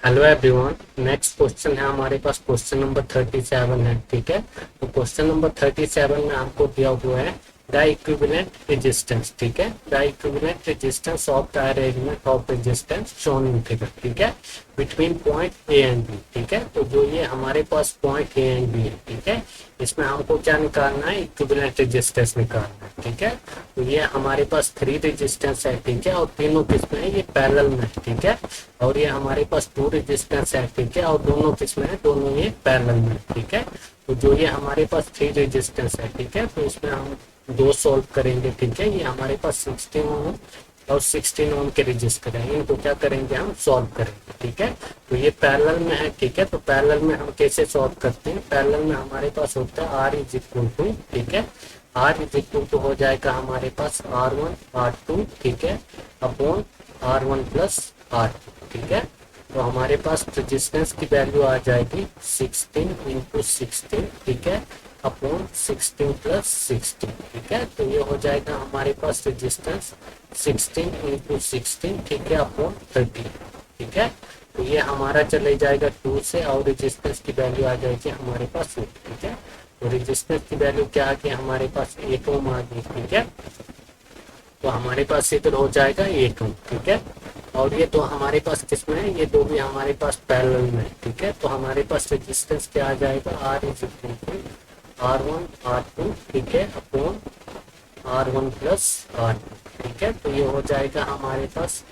Hello everyone. Next question है हमारे पास, question number 37 है। ठीक है, तो क्वेश्चन नंबर 37 में हमको दिया हुआ है द इक्विवेलेंट रेजिस्टेंस। ठीक है, the equivalent resistance of the arrangement of resistance shown in figure. ठीक है, between point A and B. ठीक है, तो जो ये हमारे पास पॉइंट ए एंड बी है, ठीक है, इसमें हमको क्या निकालना है, इक्विवेलेंट रेजिस्टेंस निकालना है। ठीक है, तो ये हमारे पास 3 रेजिस्टेंस है। ठीक है, और तीनों किसमें है, ये पैरेलल में है। ठीक है, और ये हमारे पास 2 रेजिस्टेंस है। ठीक है, और दोनों किसमें है, दोनों ये पैरेलल में। ठीक है, तो जो ये हमारे पास 3 रेजिस्टेंस है, ठीक है, तो इसमें हम दो सॉल्व करेंगे। ठीक है, ये हमारे पास 16 ओम और 16 ओम के रजिस्टर है, इनको क्या करेंगे, हम सॉल्व करेंगे। ठीक है, तो ये पैरेलल में है। ठीक है, तो पैरेलल में हम कैसे सॉल्व करते हैं, पैरेलल में हमारे पास होता है आर इज इक्वल टू, ठीक है, आर इज इक्वल टू हो जाएगा हमारे पास R1 R2, ठीक है, अपॉन R1 प्लस R2। ठीक है, तो हमारे पास रेजिस्टेंस की वैल्यू आ जाएगी 16 इंटू 16, ठीक है, अपॉन 16 प्लस 16। ठीक है, तो ये हो जाएगा हमारे पास रेजिस्टेंस 16 इंटू 16, ठीक है, अपॉन 30। ठीक है, तो ये हमारा चले जाएगा 2 से, और रेजिस्टेंस की वैल्यू आ जाएगी हमारे पास 8। ठीक है, तो रेजिस्टेंस की वैल्यू क्या आ गई हमारे पास, 8 ओम आ गई। ठीक है, तो हमारे पास इधर हो जाएगा 8 ओम। ठीक है, और ये तो हमारे पास किसमें है, ये दो भी हमारे पास पैरेलल में। ठीक है, तो हमारे पास रेजिस्टेंस क्या आ जाएगा, are is equal to R1 R2, ठीक है, अपॉन R1 प्लस R2। ठीक है, तो ये हो जाएगा हमारे पास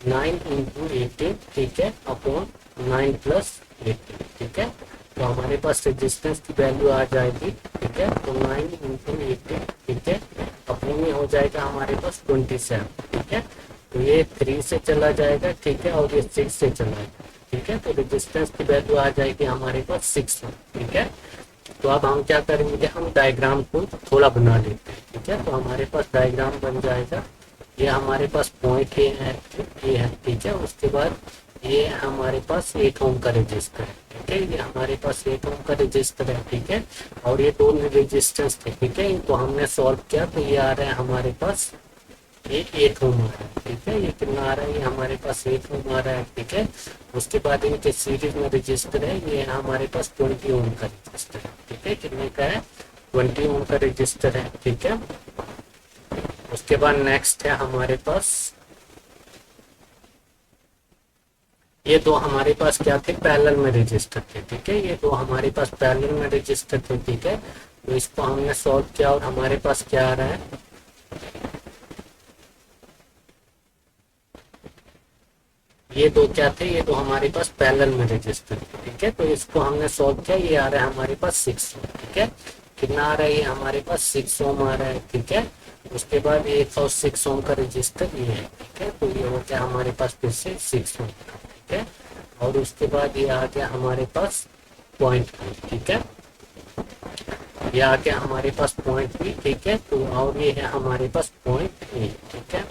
9 इंटू 18, ठीक है, अपॉन 9 प्लस 18। ठीक है, तो हमारे पास रेजिस्टेंस की वैल्यू आ जाएगी, ठीक है, तो 9 इंटू 18, ठीक है, अपॉन में हो जाएगा हमारे पास 27। ठीक है, तो ये 3 से चला जाएगा, ठीक है, और ये 6 से चला जाएगा। ठीक है, तो रेजिस्टेंस की वैल्यू आ जाएगी हमारे पास 6। ठीक है, तो अब हम क्या करेंगे, हम डायग्राम को थोड़ा बना लेते हैं। ठीक है, तो हमारे पास डायग्राम बन जाएगा, ये हमारे पास पॉइंट ए है, ये है। ठीक है, उसके बाद ये हमारे पास 8 ओम का रजिस्टर है। ठीक है, ये हमारे पास 8 ओम का रजिस्टर है। ठीक है, और ये दोनों रेजिस्टेंस थे। ठीक है, इनको हमने सॉल्व किया, तो ये आ रहा है हमारे पास ये 8 ओम आ रहा है। ठीक है, ये कितना आ रहा है, ये हमारे पास 8 ओम आ रहा है। ठीक है, उसके बाद इनके सीरीज में रजिस्टर है, ये हमारे पास 20 ओम का रजिस्टर है। ठीक है, कितने का है, 20 ओम का रजिस्टर है। ठीक है, उसके बाद नेक्स्ट है हमारे पास, ये दो हमारे पास क्या थे, पैरेलल में रजिस्टर थे। ठीक है, ये दो हमारे पास पैरेलल में रजिस्टर थे। ठीक है, तो इसको हमने सॉल्व किया, और हमारे पास क्या आ रहा है, ये दो क्या थे, ये दो हमारे पास पैरेलल में रजिस्टर थे। ठीक है, तो इसको हमने सॉल्व किया, ये आ रहा है हमारे पास 6 ओम। ठीक है, कितना आ रहा है, ये हमारे पास 6 ओम आ रहा है। ठीक है, उसके बाद ये 6 ओम का रजिस्टर ये है। ठीक है, तो ये हो गया हमारे पास फिर से 6 ओम। ठीक है, और उसके बाद ये आ गया हमारे पास पॉइंट बी। ठीक है, ये आ गया हमारे पास पॉइंट बी। ठीक है, तो और ये है हमारे पास पॉइंट ए। ठीक है,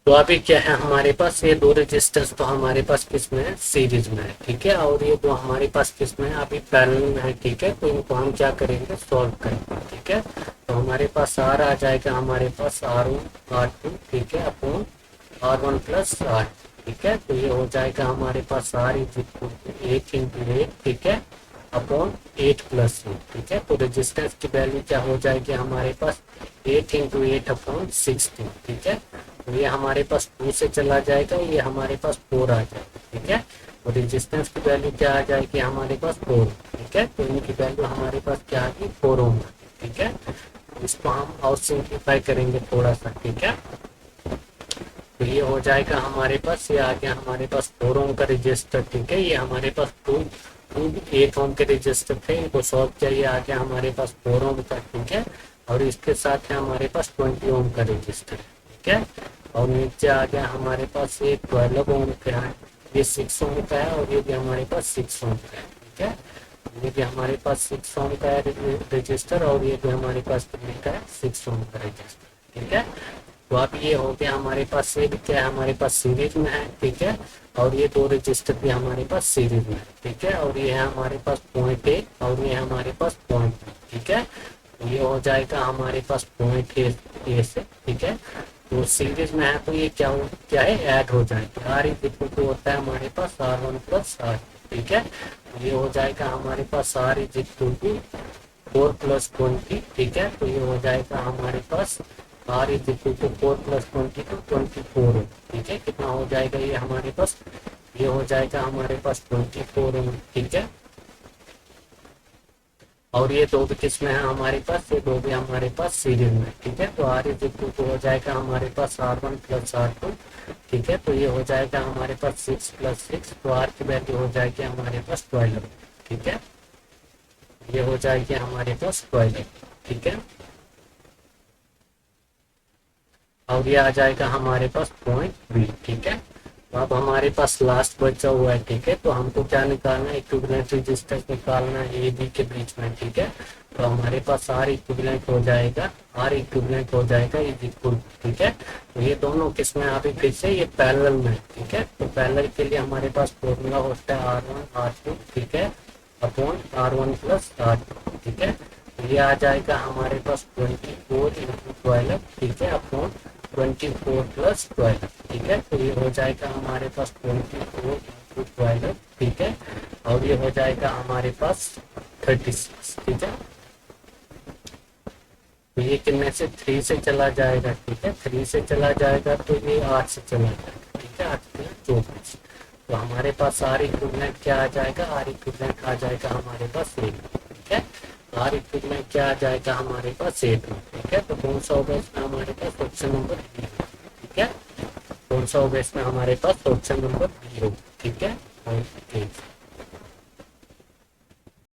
तो अभी क्या है हमारे पास, ये दो रेजिस्टेंस तो हमारे पास किस में है, सीरीज में है। ठीक है, और ये दो हमारे पास किस में है, अभी पैरेलल में है। ठीक है, तो इनको हम क्या करेंगे, सॉल्व करेंगे। ठीक है, तो हमारे पास आर आ जाएगा हमारे पास R1 R2, ठीक है, अपॉन R1 प्लस R। ठीक है, तो ये हो जाएगा हमारे पास R is equal to 8 into 8, ठीक है, अपॉन 8 प्लस 8। ठीक है, तो रेजिस्टेंस की वैल्यू क्या हो जाएगी हमारे पास, 8 इंटू 8 अपॉन 16। ठीक है, तो ये हमारे पास 2 से चला जाएगा, ये हमारे पास 4 आ जाएगा। ठीक है, और रेजिस्टेंस की वैल्यू क्या आ जाएगी हमारे पास 4। ठीक है, तो इनकी वैल्यू हमारे पास क्या आ गई, 4 ओम। ठीक है, इसको हम और सिंप्लीफाई करेंगे थोड़ा सा। ठीक है, तो ये हो जाएगा हमारे पास, ये आ गया हमारे पास 4 ओम का रजिस्टर। ठीक है, ये हमारे पास 8 ओम के रजिस्टर थे, इनको सॉल्व किया, ये आ गया हमारे पास 4 ओम का। ठीक है, और इसके साथ है हमारे पास 20 ओम का रजिस्टर। ठीक है, और नीचे आ गया हमारे पास ये 12 ओम का है, ये 6 ओम का है, और ये भी हमारे पास 6 ओम का है। ठीक है, ये भी हमारे पास 6 ओम का है रजिस्टर, और ये भी हमारे पास कितने का है, 6 ओम का रजिस्टर। ठीक है, तो अब ये हो गया हमारे पास, ये भी क्या है हमारे पास सीरीज में है। ठीक है, और ये दो रजिस्टर भी हमारे पास सीरीज में है। ठीक है, और ये है हमारे पास पॉइंट ए, और ये हमारे पास पॉइंट बी। ठीक है, तो ये हो जाएगा हमारे पास पॉइंट ए से। ठीक है, तो सीरीज में है तो ये क्या है, ऐड हो जाएगा। आर इज इक्वल टू होता है हमारे पास R1 प्लस आर, ठीक है। तो ये हो जाएगा हमारे पास आर इज इक्वल टू 4+20, ठीक है। तो ये हो जाएगा हमारे पास आर इज इक्वल टू 4+20 तो 24, ठीक है। कितना हो जाएगा ये हमारे पास, ये हो जाएगा हमारे पास 24, ठीक है। और ये दो भी किस में है हमारे पास, ये दो भी हमारे पास सीरीज में, ठीक है। तो आर इज इक्वल टू हो जाएगा हमारे पास R1 प्लस R2, ठीक है। तो ये हो जाएगा हमारे पास 6+6, तो आर की वैल्यू हो जाएगी हमारे पास 12, ठीक है। ये हो जाएगी हमारे पास 12, ठीक है। और ये आ जाएगा हमारे पास पॉइंट बी, ठीक है। तो अब हमारे पास लास्ट बचा हुआ है, ठीक है। तो हमको क्या निकालना है, इक्विवेलेंट रेजिस्टेंस निकालना है ए बी के बीच में, ठीक है। तो हमारे पास आर इक्विवेलेंट हो जाएगा, आर इक्विवेलेंट हो जाएगा इज इक्वल, ठीक है। तो ये दोनों किसमें अभी फिर से ये पैरेलल में, ठीक है। तो पैरेलल के लिए हमारे पास फॉर्मूला होता है R1 R2, ठीक है, अपॉन R1 प्लस R2, ठीक है। तो ये आ जाएगा हमारे पास 24 इंटू 12, ठीक है, अपॉन 24 प्लस 12, ठीक है। तो ये हो जाएगा हमारे पास 24 इंटू 12, ठीक है। और ये हो जाएगा हमारे पास 36, ठीक है। तो ये कितने से 3 से चला जाएगा, ठीक है। 3 से चला जाएगा तो ये 8 से चला जाएगा, ठीक है। 8 से 24, तो हमारे पास आर इक्विवेलेंट क्या आ जाएगा, आर इक्विवेलेंट आ जाएगा हमारे पास 8, ठीक है। आर इक्विवेलेंट क्या आ जाएगा हमारे पास 8, ठीक है। तो कौन सा होगा इसमें हमारे पास ऑप्शन नंबर बी, ठीक है। कौन सा होगा इसमें हमारे पास ऑप्शन नंबर बी, ठीक है।